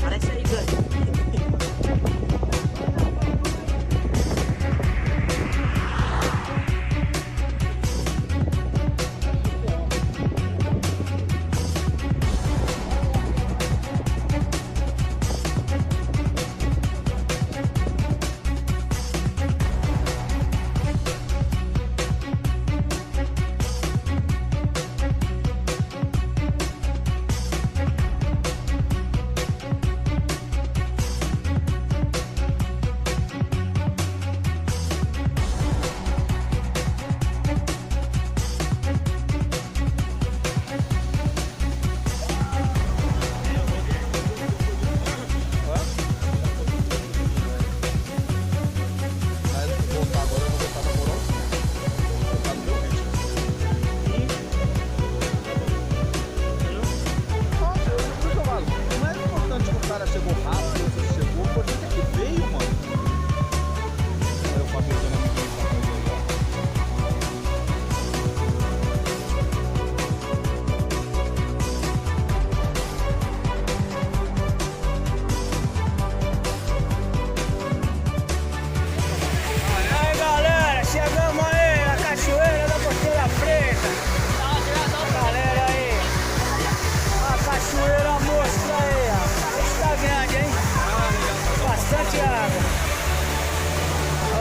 Parece aí, Gani.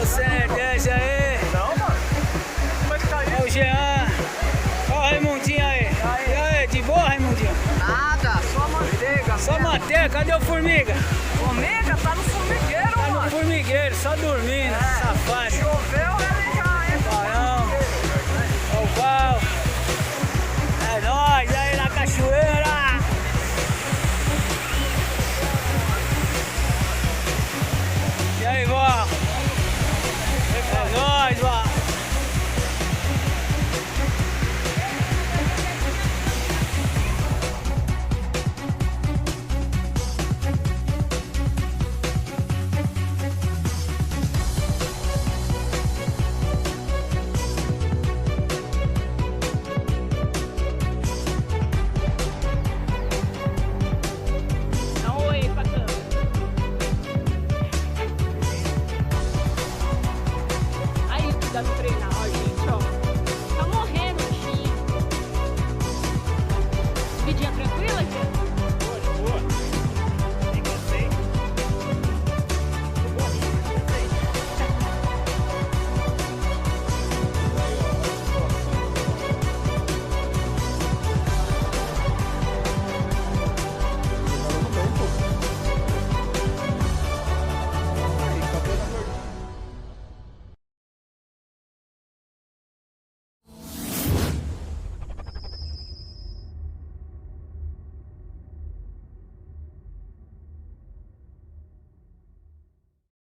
Certeza aí. Não, mano. Como é que tá aí? Ó o Jean. Ó o Raimundinho aí. E aí, de boa, Raimundinho? Nada, só manteiga. Só manteiga, cadê o formiga? Formiga tá no formigueiro, Tá no mano. formigueiro, só dormindo, safado. Choveu,